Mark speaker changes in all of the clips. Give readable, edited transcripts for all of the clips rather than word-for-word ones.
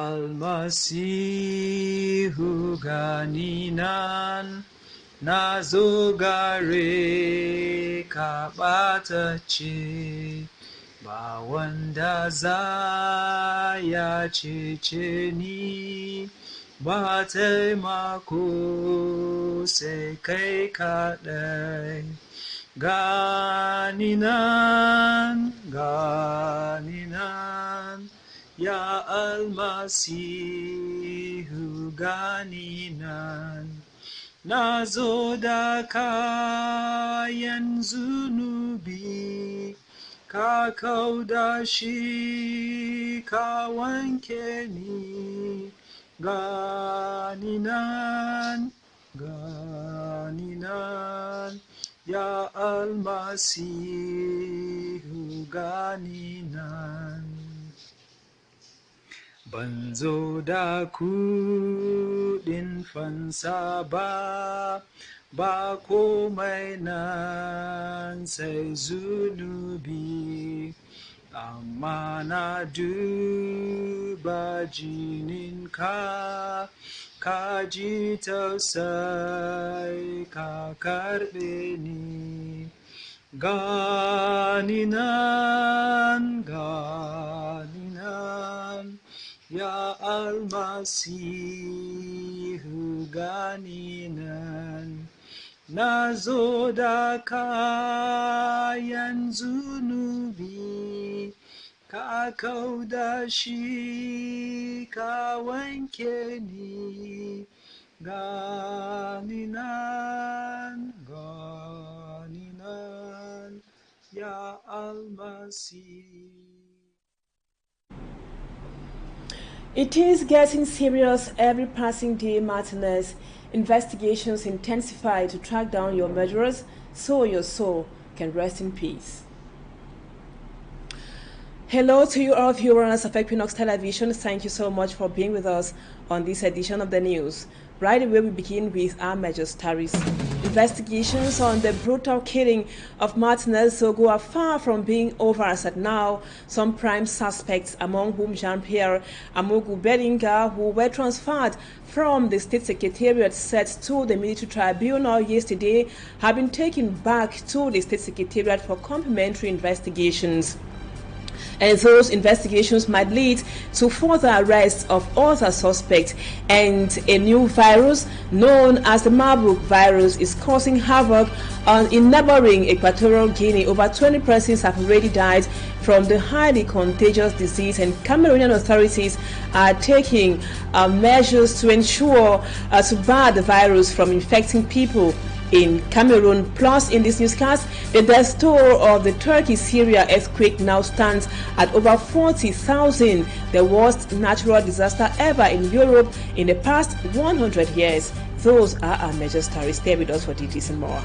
Speaker 1: almasihu ganinan na zo gare ka ɓatacce, ba wanda za ya cece ni, ba taimako sai kai kaɗai. Gani nan, ya almasihu gani nan. Na zo da kayan zunubi, ka kauda shi, ka wanke ni. Gani nan, ya almasihu gani nan. Ban zo da kuɗin fansa ba, ba komai nan sai zunubi, amma na duba jininka, ka ji tausai ka karɓe ni. Gani nan, ya almasihu gani nan. Na zo da kayan zunubi, ka kauda shi, ka wanke ni. Gani nan, ya almasihu.
Speaker 2: It is getting serious every passing day, Martinez. Investigations intensify to track down your murderers so your soul can rest in peace. Hello to you all viewers of Equinoxe Television. Thank you so much for being with us on this edition of the news. Right away, we begin with our major stories. Investigations on the brutal killing of Martinez Zogo are far from being over as at now. Some prime suspects, among whom Jean-Pierre Amogu Belinga, who were transferred from the State Secretariat set to the military tribunal yesterday, have been taken back to the State Secretariat for complementary investigations. And those investigations might lead to further arrests of other suspects, and a new virus known as the Marburg virus is causing havoc in neighboring Equatorial Guinea. Over 20 persons have already died from the highly contagious disease, and Cameroonian authorities are taking measures to ensure to bar the virus from infecting people in Cameroon. Plus, in this newscast, the death toll of the Turkey-Syria earthquake now stands at over 40,000, the worst natural disaster ever in Europe in the past 100 years. Those are our major stories. Stay with us for details and more.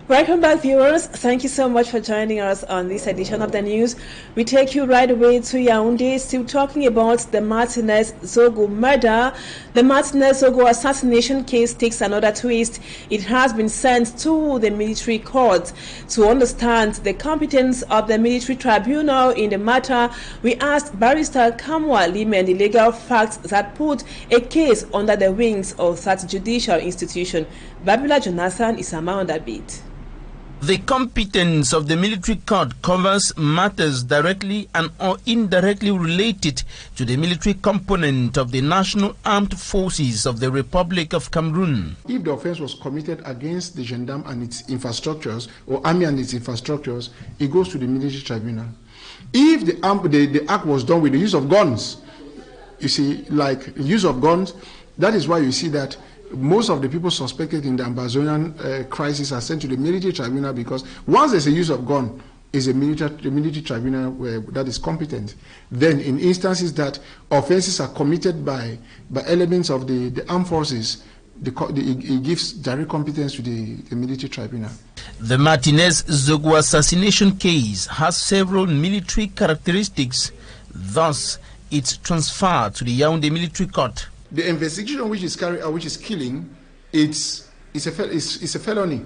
Speaker 2: Welcome back, viewers. Thank you so much for joining us on this edition of the news. We take you right away to Yaoundé, still talking about the Martinez Zogo murder. The Martinez Zogo assassination case takes another twist. It has been sent to the military court. To understand the competence of the military tribunal in the matter, we asked Barrister Kamwa Limen the legal facts that put a case under the wings of that judicial institution. Babula Jonathan is on that beat.
Speaker 3: The competence of the military court covers matters directly and or indirectly related to the military component of the National Armed Forces of the Republic of Cameroon.
Speaker 4: If the offense was committed against the gendarme and its infrastructures, or army and its infrastructures, it goes to the military tribunal. If the act was done with the use of guns, you see, like use of guns, that is why you see that most of the people suspected in the Amazonian crisis are sent to the military tribunal, because once there's a use of gun, is the military tribunal that is competent. Then in instances that offenses are committed by elements of the armed forces, it gives direct competence to the military tribunal.
Speaker 3: The Martinez Zogo assassination case has several military characteristics. Thus, it's transferred to the Yaoundé military court.
Speaker 4: the investigation which is carried out, which is killing, it's a felony,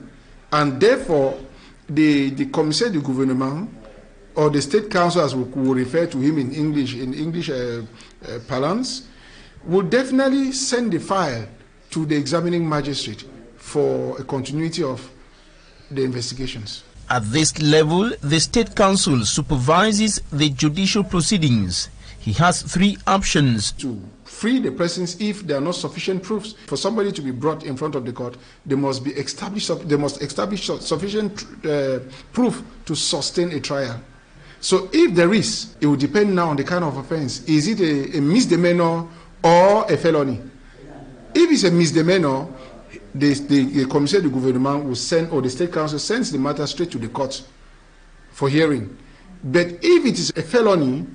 Speaker 4: and therefore the commissaire du gouvernement or the state council, as we will refer to him in English parlance, will definitely send the file to the examining magistrate for a continuity of the investigations.
Speaker 3: At this level, the State Council supervises the judicial proceedings. He has three options:
Speaker 4: to free the persons if there are not sufficient proofs. For somebody to be brought in front of the court, they must establish sufficient proof to sustain a trial. So if there is, it will depend now on the kind of offense. Is it a misdemeanor or a felony? If it's a misdemeanor, the commissaire du gouvernement will send, or the State Council sends the matter straight to the court for hearing. But if it is a felony,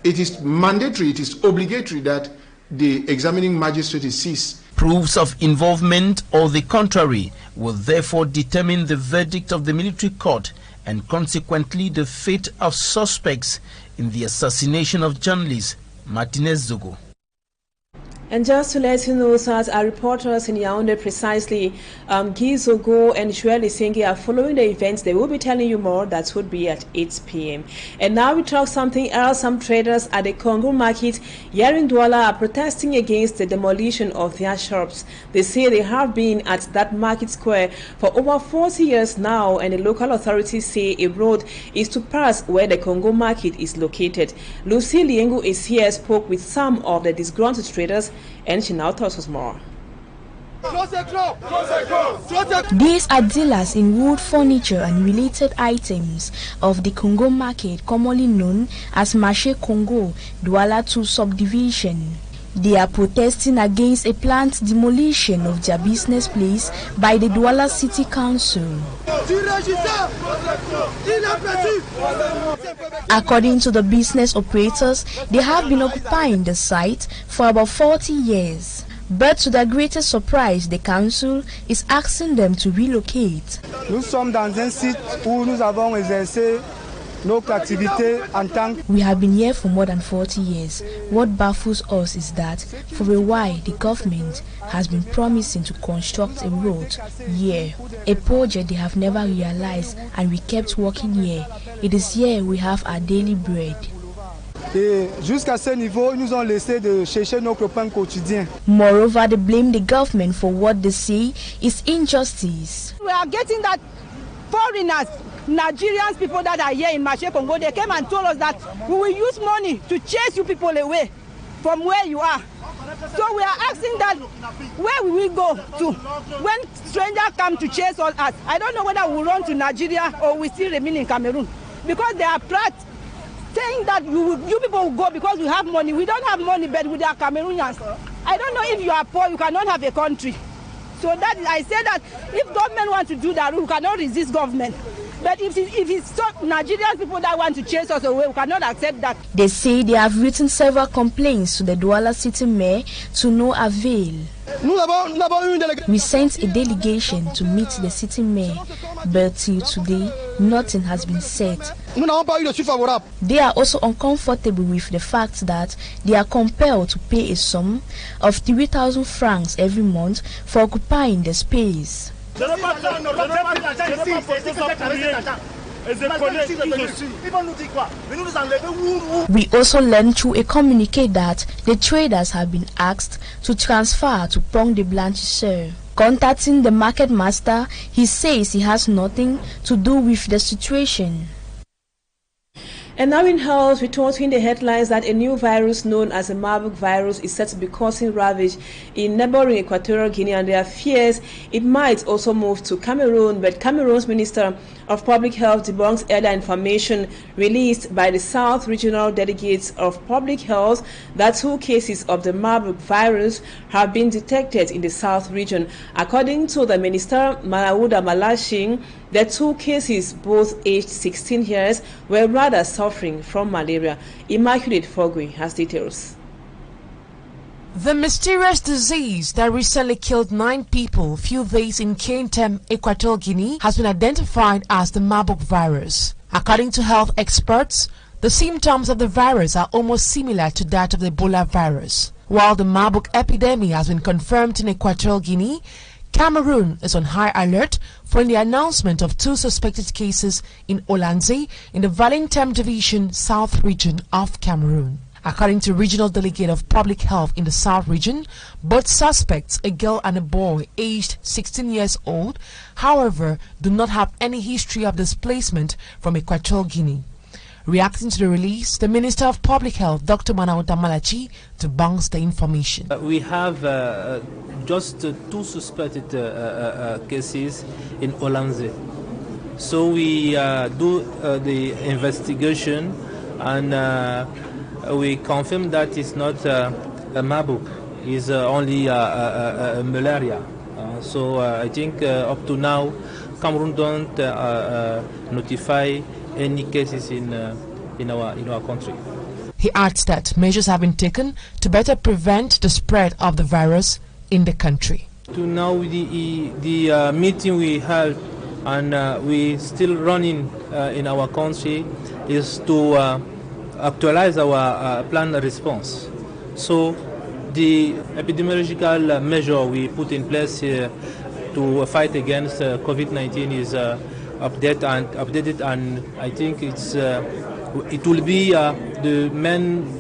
Speaker 4: it is mandatory, it is obligatory that the examining magistrate is seized.
Speaker 3: Proofs of involvement or the contrary will therefore determine the verdict of the military court and consequently the fate of suspects in the assassination of journalist Martinez Zogo.
Speaker 2: And just to let you know, as our reporters in Yaoundé precisely, Guy Zogo and Joel Isengi are following the events. They will be telling you more. That would be at 8 p.m. And now we talk something else. Some traders at the Congo market here in Douala are protesting against the demolition of their shops. They say they have been at that market square for over 40 years now, and the local authorities say a road is to pass where the Congo market is located. Lucy Liengu is here, spoke with some of the disgruntled traders, and she now tells us more.
Speaker 5: These are dealers in wood furniture and related items of the Congo market, commonly known as Marché Congo, Douala 2 subdivision. They are protesting against a planned demolition of their business place by the Douala City Council. According to the business operators, they have been occupying the site for about 40 years. But to their greatest surprise, the council is asking them to relocate.
Speaker 6: Nous sommes dans un site où nous avons exercé notre activité en tant que...
Speaker 5: We have been here for more than 40 years. What baffles us is that for a while the government has been promising to construct a road here, a project they have never realized, and we kept working here. It is here we have our daily bread.
Speaker 6: Et jusqu'à ce niveau, ils nous ont laissé de chercher notre pain quotidien.
Speaker 5: Moreover, they blame the government for what they say is injustice.
Speaker 7: We are getting that foreigners, Nigerians, people that are here in Marché Congo, they came and told us that we will use money to chase you people away from where you are. So we are asking that where will we go to when strangers come to chase us? I don't know whether we run to Nigeria or we still remain in Cameroon, because they are proud, saying that you people will go because we have money. We don't have money, but we are Cameroonians. I don't know if you are poor, you cannot have a country. So that I say that if government wants to do that, we cannot resist government. But if it's Nigerian people that want to chase us away, we cannot accept that.
Speaker 5: They say they have written several complaints to the Douala City Mayor to no avail. We sent a delegation to meet the city mayor, but till today, nothing has been said. They are also uncomfortable with the fact that they are compelled to pay a sum of 3,000 francs every month for occupying the space. We also learned through a communique that the traders have been asked to transfer to Pont de Blanchisseur. Contacting the market master, he says he has nothing to do with the situation.
Speaker 2: And now in health, we told you in the headlines that a new virus known as the Marburg virus is said to be causing ravage in neighboring Equatorial Guinea, and there are fears it might also move to Cameroon. But Cameroon's Minister of Public Health debunks earlier information released by the South Regional Delegates of Public Health that 2 cases of the Marburg virus have been detected in the South region. According to the Minister, Malauda Malashing, the 2 cases, both aged 16 years, were rather suffering from malaria. Immaculate Fogui has details.
Speaker 8: The mysterious disease that recently killed 9 people a few days in Kentem, Equatorial Guinea, has been identified as the Marburg virus. According to health experts, the symptoms of the virus are almost similar to that of the Ebola virus. While the Marburg epidemic has been confirmed in Equatorial Guinea, Cameroon is on high alert following the announcement of 2 suspected cases in Olanze in the Valentem Division South region of Cameroon. According to Regional Delegate of Public Health in the South region, both suspects, a girl and a boy aged 16 years old, however, do not have any history of displacement from Equatorial Guinea. Reacting to the release, the Minister of Public Health, Dr. Manauta Malachi, debunks the information.
Speaker 9: We have just 2 suspected cases in Olanze. So we do the investigation and we confirm that it's not a Marburg, it's only malaria. So I think up to now, Cameroon don't notify any cases in our country.
Speaker 8: He adds that measures have been taken to better prevent the spread of the virus in the country.
Speaker 9: To now, the meeting we held and we still running in our country is to actualize our plan response. So the epidemiological measure we put in place here to fight against COVID-19 is updated, and I think it will be the main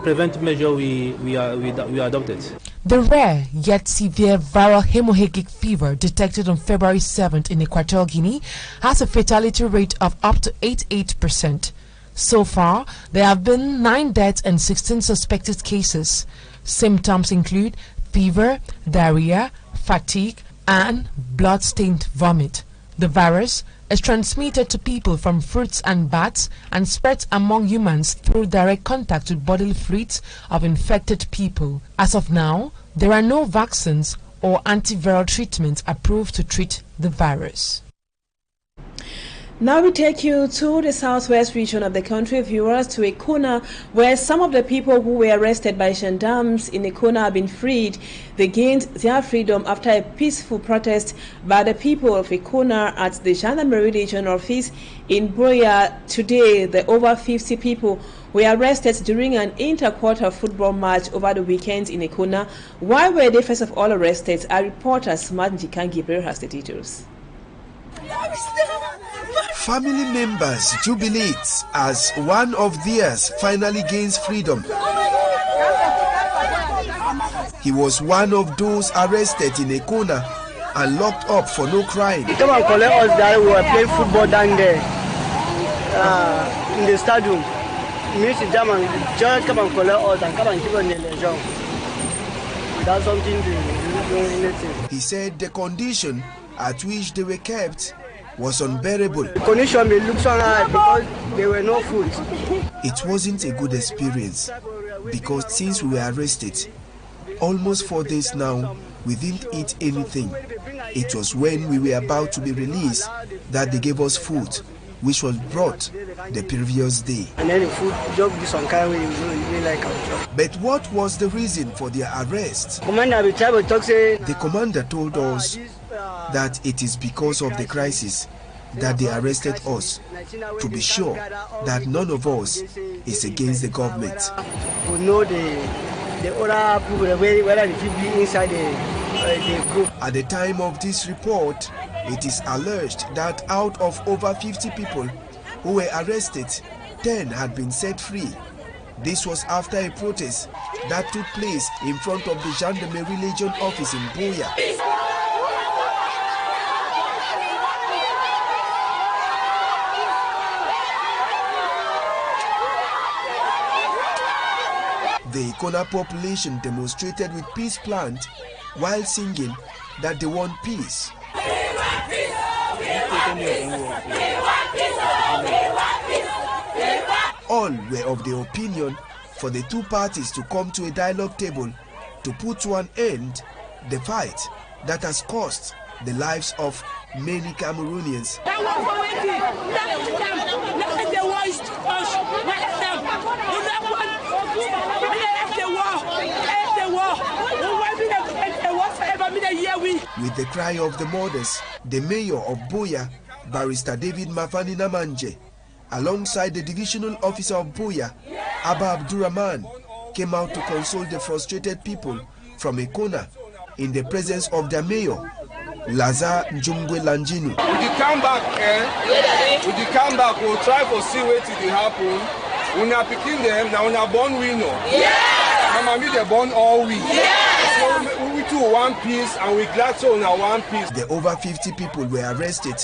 Speaker 9: preventive measure we adopted.
Speaker 8: The rare yet severe viral hemorrhagic fever detected on February 7th in Equatorial Guinea has a fatality rate of up to 88%. So far, there have been 9 deaths and 16 suspected cases. Symptoms include fever, diarrhea, fatigue, and blood-stained vomit. The virus is transmitted to people from fruits and bats and spreads among humans through direct contact with bodily fluids of infected people. As of now, there are no vaccines or antiviral treatments approved to treat the virus.
Speaker 2: Now we take you to the southwest region of the country, viewers, to Equinoxe, where some of the people who were arrested by gendarmes in Equinoxe have been freed. They gained their freedom after a peaceful protest by the people of Equinoxe at the Gendarmerie Region Office in Boya. Today, the over 50 people were arrested during an inter-quarter football match over the weekend in Equinoxe. Why were they first of all arrested? Our reporter, Smart Njikan Gabriel, has the details.
Speaker 10: Family members jubilate as one of theirs finally gains freedom. He was one of those arrested in Equinoxe and locked up for no crime.
Speaker 6: They come and collect us there. We were playing football down there in the stadium. Mr. German just come and collect us and come and keep on the leisure. That's something to do anything.
Speaker 10: He said the condition at which they were kept was unbearable.
Speaker 6: The condition may look so hard because there were no food.
Speaker 10: It wasn't a good experience because since we were arrested, almost 4 days now, we didn't eat anything. It was when we were about to be released that they gave us food, which was brought the previous day.
Speaker 6: And then the food just be some kind of way like our job.
Speaker 10: But what was the reason for their arrest?
Speaker 6: The
Speaker 10: commander told us that it is because of the crisis that they arrested us, to be sure that none of us is against the government.
Speaker 6: We know the other people, whether they should be inside the group.
Speaker 10: At the time of this report, it is alleged that out of over 50 people who were arrested, 10 had been set free. This was after a protest that took place in front of the Gendarmerie Legion office in Boya. The Equinoxe population demonstrated with peace plant while singing that they want peace. All were of the opinion for the two parties to come to a dialogue table to put to an end the fight that has cost the lives of many Cameroonians. With the cry of the mothers, the mayor of Boya, Barrister David Mafani Namanje, alongside the divisional officer of Boya, Abba Abdurrahman, came out to console the frustrated people from a corner in the presence of their mayor, Laza Njungwe Lanjinu.
Speaker 11: With the comeback, with the comeback, we'll try to see what will happen. When are picking them, now we are born winner. Yeah! Mama, we are born all we. Yeah! So we do one piece, and we glad so on one piece.
Speaker 10: The over 50 people were arrested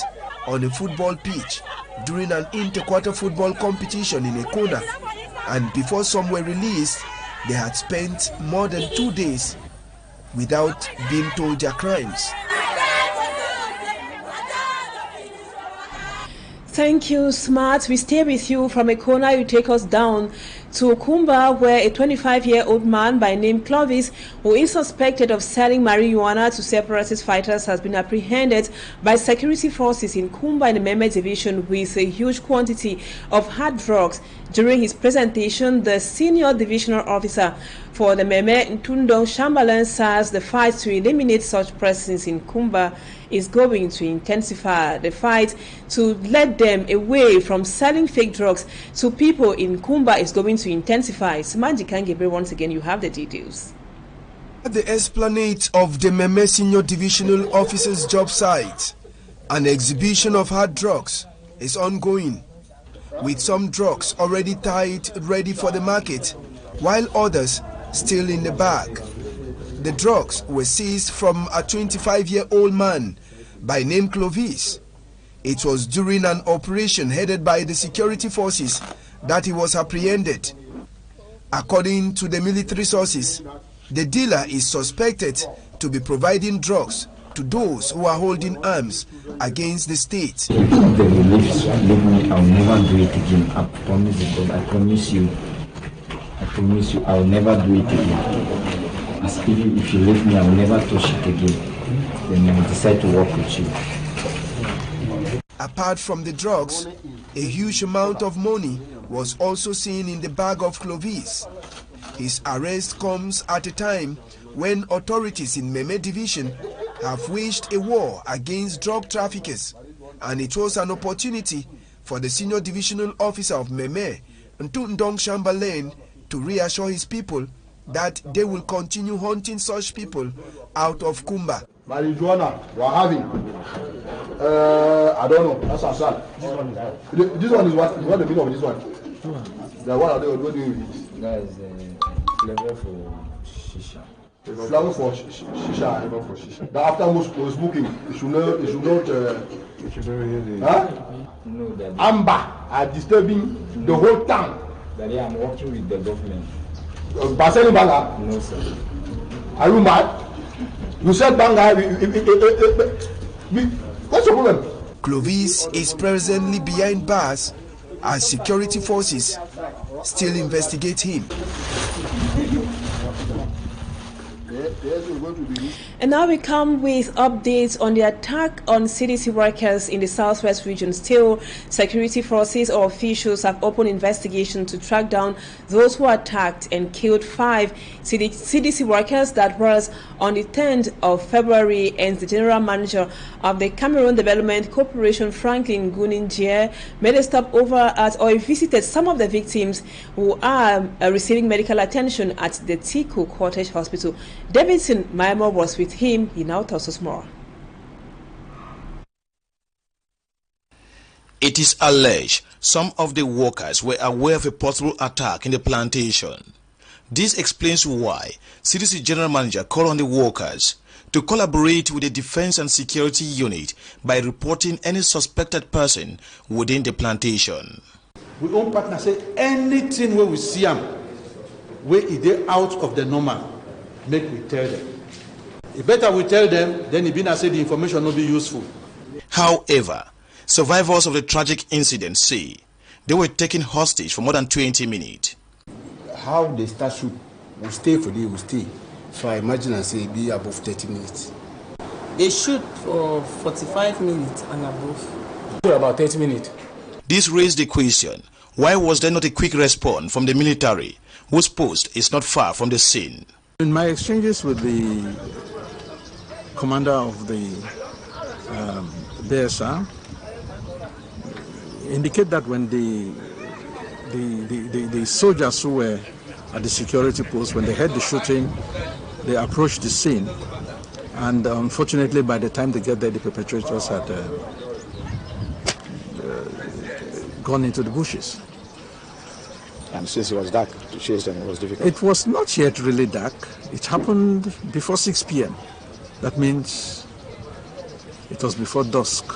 Speaker 10: on a football pitch during an inter-quarter football competition in a corner, and before some were released, they had spent more than 2 days without being told their crimes.
Speaker 2: Thank you, Smart. We stay with you. From a corner, you take us down to Kumba, where a 25-year-old man by name Clovis, who is suspected of selling marijuana to separatist fighters, has been apprehended by security forces in Kumba in the Meme division with a huge quantity of hard drugs. During his presentation, the senior divisional officer for the Meme, Ntundong Shambalan, says the fight to eliminate such presence in Kumba is going to intensify. The fight to let them away from selling fake drugs to people in Kumba is going to intensify. Simanji Kangebre, once again, you have the details.
Speaker 10: At the esplanade of the Meme Senior Divisional Officer's job site, an exhibition of hard drugs is ongoing, with some drugs already tied ready for the market, while others still in the bag. The drugs were seized from a 25-year-old man by name Clovis. It was during an operation headed by the security forces that he was apprehended. According to the military sources, the dealer is suspected to be providing drugs to those who are holding arms against the state.
Speaker 12: If the relief leave me, I'll never do it again. I promise you, God. I promise you, I'll never do it again. As if you leave me, I'll never touch it again. Then I'll decide to work with you.
Speaker 10: Apart from the drugs, a huge amount of money was also seen in the bag of Clovis. His arrest comes at a time when authorities in Meme Division have waged a war against drug traffickers, and it was an opportunity for the senior divisional officer of Meme, Ntundong Shambalan, to reassure his people that they will continue hunting such people out of Kumba.
Speaker 4: Marijuana, we're having. I don't know. That's our son. This one is what? What the meaning of this one? The what are they doing with it?
Speaker 12: That is flavor for shisha.
Speaker 4: Flavor for shisha. Flavor for shisha. That after was smoking, it should not.
Speaker 12: No, that
Speaker 4: Amber are disturbing the whole town.
Speaker 12: That I'm working with the government.
Speaker 4: Basel Banga?
Speaker 12: No, sir.
Speaker 4: Are you mad? You said Banga. What's the problem?
Speaker 10: Clovis is presently behind bars as security forces still investigate him.
Speaker 2: And now we come with updates on the attack on CDC workers in the southwest region. Still, security forces or officials have opened investigation to track down those who attacked and killed 5 CDC workers. That was on the 10th of February, and the general manager of the Cameroon Development Corporation, Franklin Guninjie, made a stop over at or visited some of the victims who are receiving medical attention at the Tiku Cottage Hospital. Davidson Maimo was with him. He now tells us more.
Speaker 3: It is alleged some of the workers were aware of a possible attack in the plantation. This explains why CDC General Manager called on the workers to collaborate with the Defense and Security Unit by reporting any suspected person within the plantation.
Speaker 13: We own partner say anything where we see them, where they out of the normal, make we tell them. It better we tell them, then it be not say the information will be useful.
Speaker 3: However, survivors of the tragic incident say they were taken hostage for more than 20 minutes.
Speaker 14: How they start shoot, we stay for them, we stay. So I imagine I say be above 30 minutes.
Speaker 15: They shoot for 45 minutes and above.
Speaker 14: For about 30 minutes.
Speaker 3: This raised the question, why was there not a quick response from the military, whose post is not far from the scene?
Speaker 16: In my exchanges with the commander of the BSR, indicate that when the soldiers who were at the security post. When they heard the shooting, they approached the scene. And unfortunately, by the time they get there, the perpetrators had gone into the bushes.
Speaker 14: And since it was dark, to chase them was difficult.
Speaker 16: It was not yet really dark. It happened before 6 p.m. That means it was before dusk.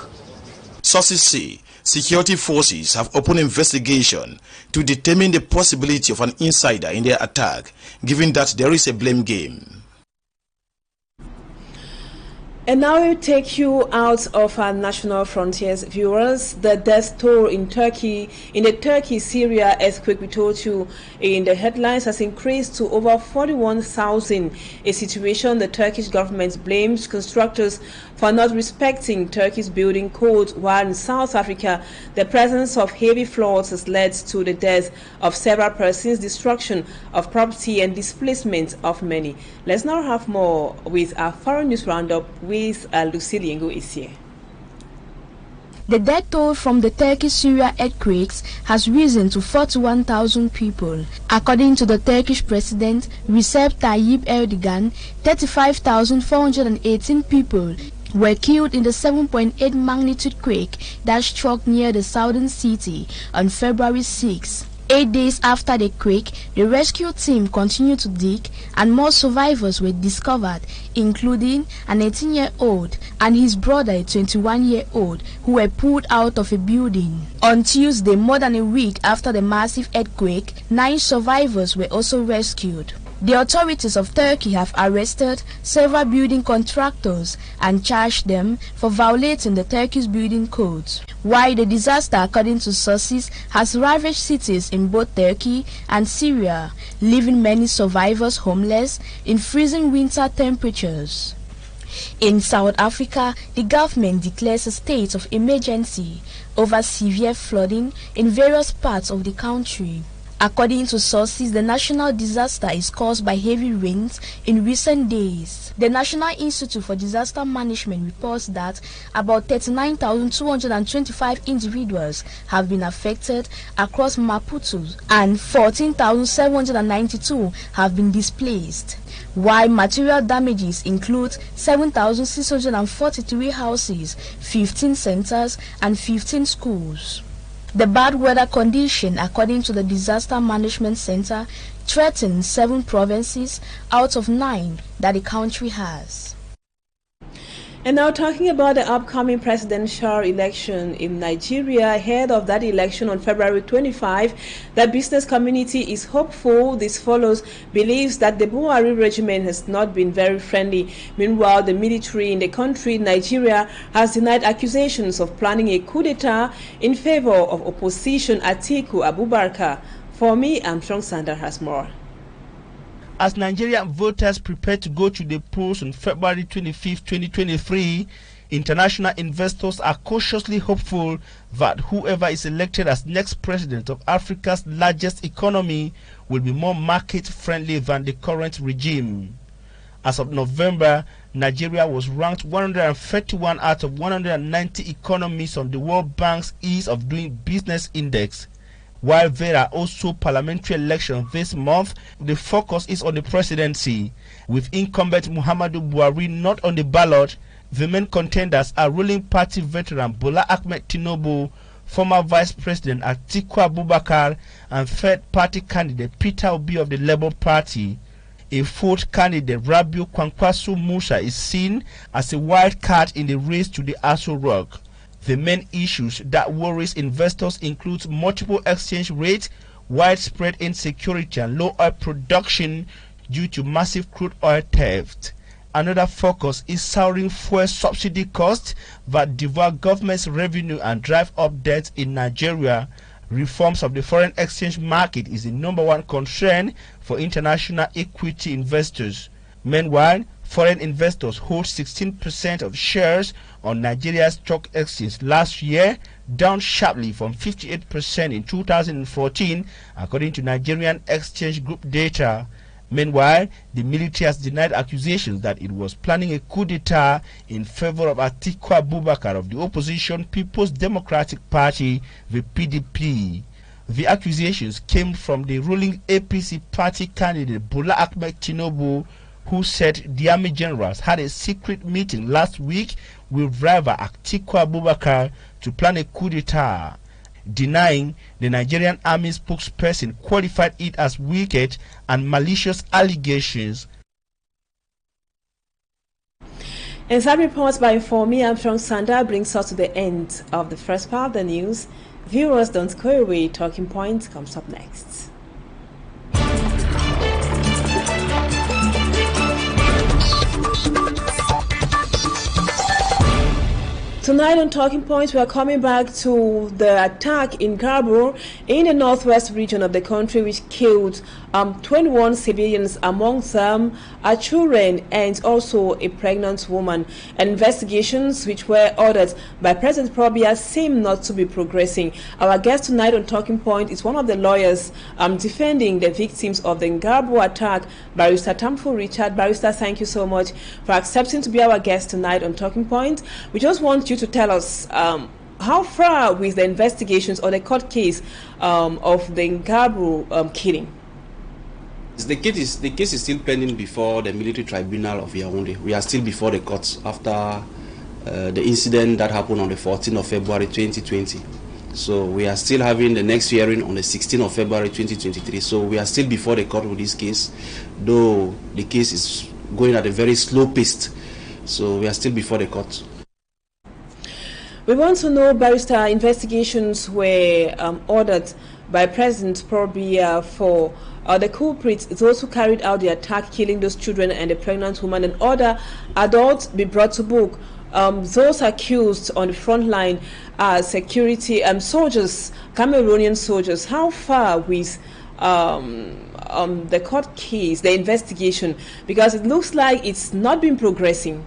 Speaker 17: Sources say security forces have opened investigation to determine the possibility of an insider in their attack, given that there is a blame game.
Speaker 2: And now we'll take you out of our national frontiers, viewers. The death toll in the Turkey-Syria earthquake we told you in the headlines has increased to over 41,000, a situation the Turkish government blames constructors for not respecting Turkey's building code, while in South Africa, the presence of heavy floods has led to the death of several persons, destruction of property, and displacement of many. Let's now have more with our foreign news roundup with Lucille Yengo is here.
Speaker 5: The death toll from the Turkey-Syria earthquakes has risen to 41,000 people. According to the Turkish President Recep Tayyip Erdogan, 35,418 people were killed in the 7.8 magnitude quake that struck near the southern city on February 6. 8 days after the quake, the rescue team continued to dig and more survivors were discovered, including an 18-year-old and his brother, a 21-year-old, who were pulled out of a building. On Tuesday, more than a week after the massive earthquake, 9 survivors were also rescued. The authorities of Turkey have arrested several building contractors and charged them for violating the Turkish building codes. While the disaster, according to sources, has ravaged cities in both Turkey and Syria, leaving many survivors homeless in freezing winter temperatures. In South Africa, the government declares a state of emergency over severe flooding in various parts of the country. According to sources, the national disaster is caused by heavy rains in recent days. The National Institute for Disaster Management reports that about 39,225 individuals have been affected across Maputo and 14,792 have been displaced, while material damages include 7,643 houses, 15 centers, and 15 schools. The bad weather condition, according to the Disaster Management Center, threatens 7 provinces out of 9 that the country has.
Speaker 2: And now talking about the upcoming presidential election in Nigeria. Ahead of that election on February 25, the business community is hopeful. This follows beliefs that the Buhari regime has not been very friendly. Meanwhile, the military in the country, Nigeria, has denied accusations of planning a coup d'etat in favor of opposition Atiku Abubakar. For me, Armstrong Sander has more.
Speaker 3: As Nigerian voters prepare to go to the polls on February 25, 2023, international investors are cautiously hopeful that whoever is elected as next president of Africa's largest economy will be more market-friendly than the current regime. As of November, Nigeria was ranked 131 out of 190 economies on the World Bank's Ease of Doing Business Index. While there are also parliamentary elections this month, the focus is on the presidency. With incumbent Muhammadu Buhari not on the ballot, the main contenders are ruling party veteran Bola Ahmed Tinubu, former Vice President Atiku Abubakar, and third-party candidate Peter Obi of the Labour Party. A fourth candidate, Rabiu Kwankwaso Musa, is seen as a wild card in the race to the Aso Rock. The main issues that worries investors include multiple exchange rates, widespread insecurity, and low oil production due to massive crude oil theft. Another focus is soaring fuel subsidy costs that devour government's revenue and drive up debt in Nigeria. Reforms of the foreign exchange market is the #1 concern for international equity investors. Meanwhile, foreign investors hold 16% of shares on Nigeria's stock exchange last year, down sharply from 58% in 2014, according to Nigerian Exchange Group data. Meanwhile, the military has denied accusations that it was planning a coup d'etat in favor of Atiku Abubakar of the opposition People's Democratic Party, the PDP. The accusations came from the ruling APC party candidate Bola Ahmed Tinubu, who said the army generals had a secret meeting last week with rival Atiku Abubakar to plan a coup d'etat, denying the Nigerian army spokesperson qualified it as wicked and malicious allegations.
Speaker 2: And that report by Informe Armstrong Sanda brings us to the end of the first part of the news. Viewers, don't go away. Talking Point comes up next. Tonight on Talking Points, we are coming back to the attack in Garbo in the northwest region of the country, which killed 21 civilians, among them children and also a pregnant woman. And investigations which were ordered by President Probia seem not to be progressing. Our guest tonight on Talking Point is one of the lawyers defending the victims of the Garbo attack, Barrister Tamfo Richard. Barrister, thank you so much for accepting to be our guest tonight on Talking Point. We just want you to tell us how far with the investigations or the court case of the Garbo killing.
Speaker 18: The case is still pending before the military tribunal of Yaoundé. We are still before the courts after the incident that happened on the 14th of February 2020. So we are still having the next hearing on the 16th of February 2023. So we are still before the court with this case, though the case is going at a very slow pace. So we are still before the court.
Speaker 2: We want to know, Barrister, investigations were ordered by President Probia for the culprits, those who carried out the attack, killing those children and the pregnant woman, and other adults be brought to book. Those accused on the front line are security soldiers, Cameroonian soldiers. How far with the court case, the investigation? Because it looks like it's not been progressing.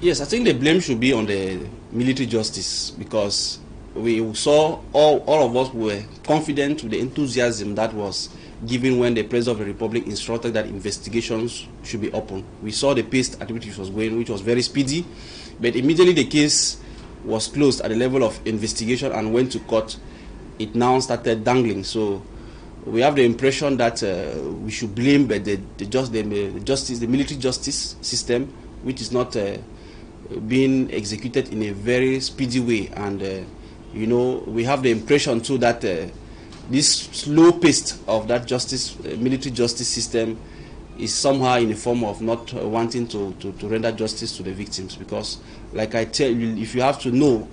Speaker 18: Yes, I think the blame should be on the military justice, because we saw all of us were confident with the enthusiasm that was given when the President of the Republic instructed that investigations should be open. We saw the pace at which it was going, which was very speedy, but immediately the case was closed at the level of investigation and went to court, it now started dangling. So we have the impression that we should blame the military justice system, which is not being executed in a very speedy way. And you know, we have the impression too that this slow pace of that military justice system is somehow in the form of not wanting to render justice to the victims. Because, like I tell you, if you have to know,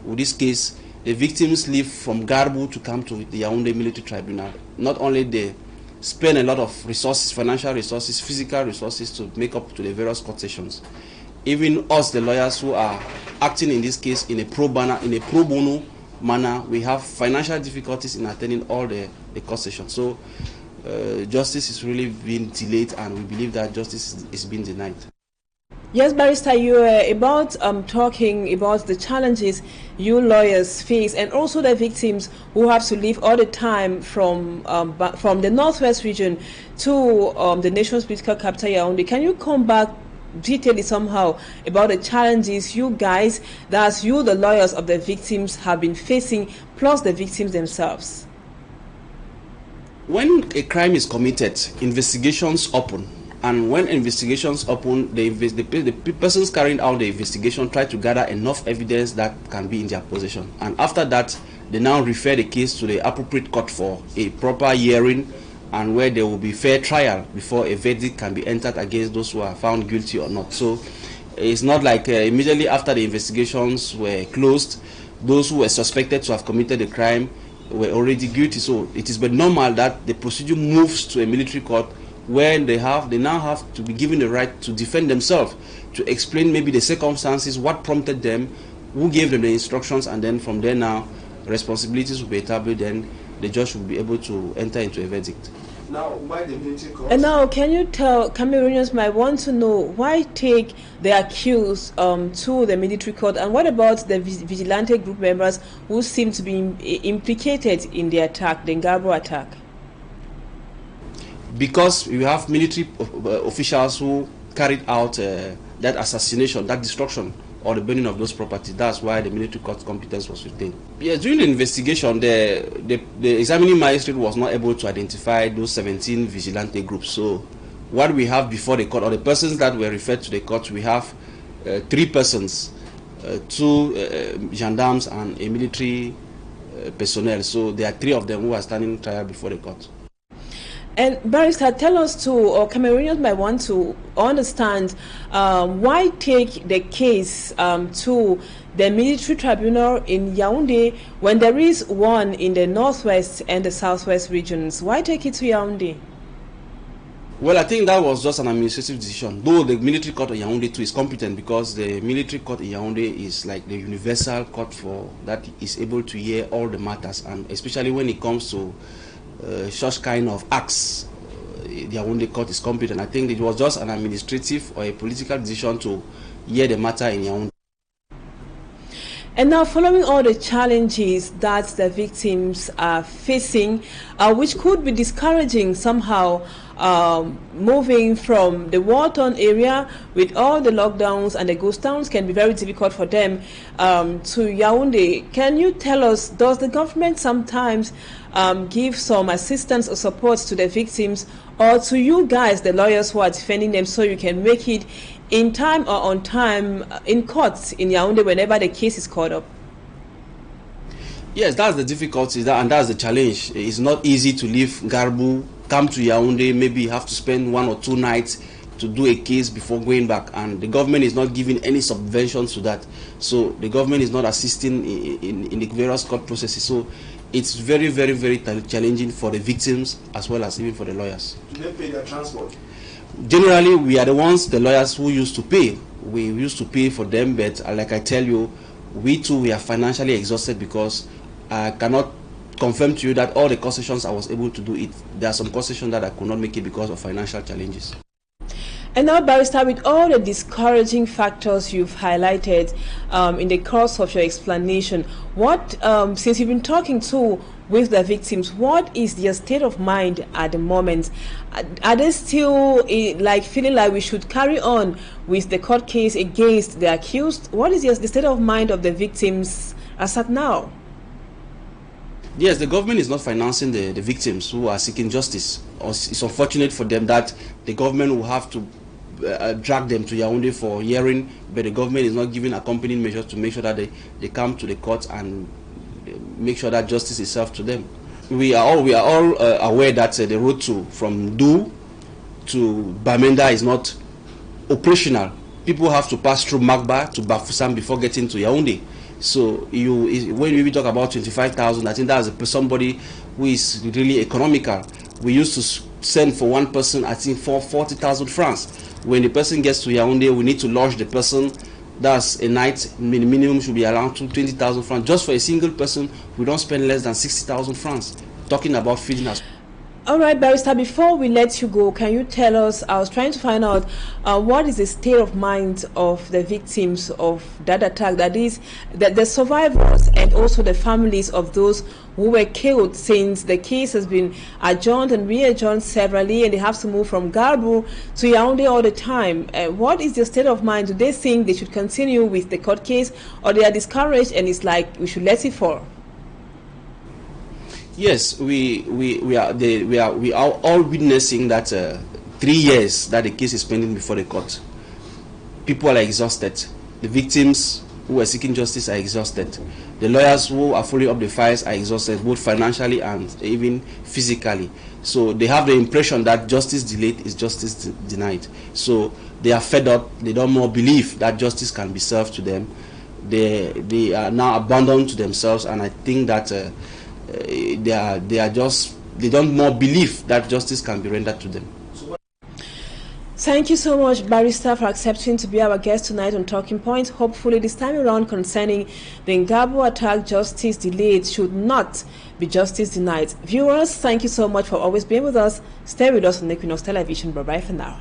Speaker 18: with this case, the victims leave from Garbo to come to the Yaoundé military tribunal. Not only they spend a lot of resources, financial resources, physical resources to make up to the various court sessions. Even us, the lawyers who are acting in this case in a pro bono manner, we have financial difficulties in attending all the court sessions. So justice is really being delayed, and we believe that justice is being denied.
Speaker 2: Yes, Barrister, you were about talking about the challenges you lawyers face, and also the victims who have to leave all the time from the northwest region to the nation's political capital, Yaoundé. Can you come back detail somehow about the challenges you guys, that's you, the lawyers of the victims, have been facing, plus the victims themselves?
Speaker 18: When a crime is committed, investigations open, and when investigations open, the persons carrying out the investigation try to gather enough evidence that can be in their possession, and after that they now refer the case to the appropriate court for a proper hearing, and where there will be fair trial before a verdict can be entered against those who are found guilty or not. So it's not like immediately after the investigations were closed, those who were suspected to have committed the crime were already guilty. So it is but normal that the procedure moves to a military court, where they now have to be given the right to defend themselves, to explain maybe the circumstances, what prompted them, who gave them the instructions, and then from there now responsibilities will be established, then the judge will be able to enter into a verdict.
Speaker 4: Now, why the military court?
Speaker 2: And now, can you tell, Cameroonians might want to know, why take the accused to the military court, and what about the vigilante group members who seem to be implicated in the attack, the Garbo attack?
Speaker 18: Because we have military officials who carried out that assassination, that destruction or the burning of those properties. That's why the military court competence was retained. Yes, during the investigation, the examining magistrate was not able to identify those 17 vigilante groups. So what we have before the court, or the persons that were referred to the court, we have 3 persons, 2 gendarmes and a military personnel. So there are 3 of them who are standing trial before the court.
Speaker 2: And Barrister, tell us too, or Cameroonians might want to understand, why take the case to the military tribunal in Yaoundé when there is one in the northwest and the southwest regions? Why take it to Yaoundé?
Speaker 18: Well, I think that was just an administrative decision, though the military court of Yaoundé too is competent, because the military court in Yaoundé is like the universal court for that is able to hear all the matters, and especially when it comes to such kind of acts, the Yaoundé court is competent. I think it was just an administrative or a political decision to hear the matter in Yaoundé.
Speaker 2: And now, following all the challenges that the victims are facing, which could be discouraging somehow, moving from the war-torn area with all the lockdowns and the ghost towns can be very difficult for them, to Yaoundé. Can you tell us, does the government sometimes give some assistance or support to the victims, or to you guys, the lawyers who are defending them, so you can make it in time or on time in courts in Yaoundé whenever the case is caught up?
Speaker 18: Yes, that's the difficulty, and that's the challenge. It's not easy to leave Garbu, come to Yaoundé, maybe you have to spend 1 or 2 nights to do a case before going back, and the government is not giving any subventions to that. So the government is not assisting in the various court processes. So it's very, very, very challenging for the victims as well as even for the lawyers.
Speaker 17: Do they pay their transport?
Speaker 18: Generally, we are the ones, the lawyers, who used to pay. We used to pay for them, but like I tell you, we too, we are financially exhausted, because I cannot confirm to you that all the concessions I was able to do it. There are some concessions that I could not make it because of financial challenges.
Speaker 2: And now, Barrister, with all the discouraging factors you've highlighted in the course of your explanation, what, since you've been talking to with the victims, what is their state of mind at the moment? Are they still like feeling like we should carry on with the court case against the accused? What is the state of mind of the victims as at now?
Speaker 18: Yes, the government is not financing the victims who are seeking justice. It's unfortunate for them that the government will have to drag them to Yaoundé for hearing, but the government is not giving accompanying measures to make sure that they come to the court and make sure that justice is served to them. We are all aware that the road from Nous to Bamenda is not operational. People have to pass through Magba to Bafoussam before getting to Yaoundé. So when we talk about 25,000, I think that's somebody who is really economical. We used to send for one person, I think, for 40,000 francs. When the person gets to Yaoundé, we need to lodge the person. That's a night. Minimum should be around 20,000 francs. Just for a single person, we don't spend less than 60,000 francs. Talking about feeding us.
Speaker 2: All right, Barrister, before we let you go, can you tell us, I was trying to find out what is the state of mind of the victims of that attack, that is, the survivors and also the families of those who were killed, since the case has been adjourned and re-adjourned severally, and they have to move from Garbu to Yaoundé all the time. What is their state of mind? Do they think they should continue with the court case, or they are discouraged and it's like we should let it fall?
Speaker 18: Yes, we are all witnessing that 3 years that the case is pending before the court. People are exhausted. The victims who are seeking justice are exhausted. The lawyers who are following up the files are exhausted, both financially and even physically. So they have the impression that justice delayed is justice denied. So they are fed up. They don't more believe that justice can be served to them. They are now abandoned to themselves, and I think that they don't more believe that justice can be rendered to them.
Speaker 2: Thank you so much, Barrister, for accepting to be our guest tonight on Talking Point. Hopefully this time around, concerning the Ngabo attack, justice delayed should not be justice denied. Viewers, thank you so much for always being with us. Stay with us on Equinoxe Television. Bye-bye for now.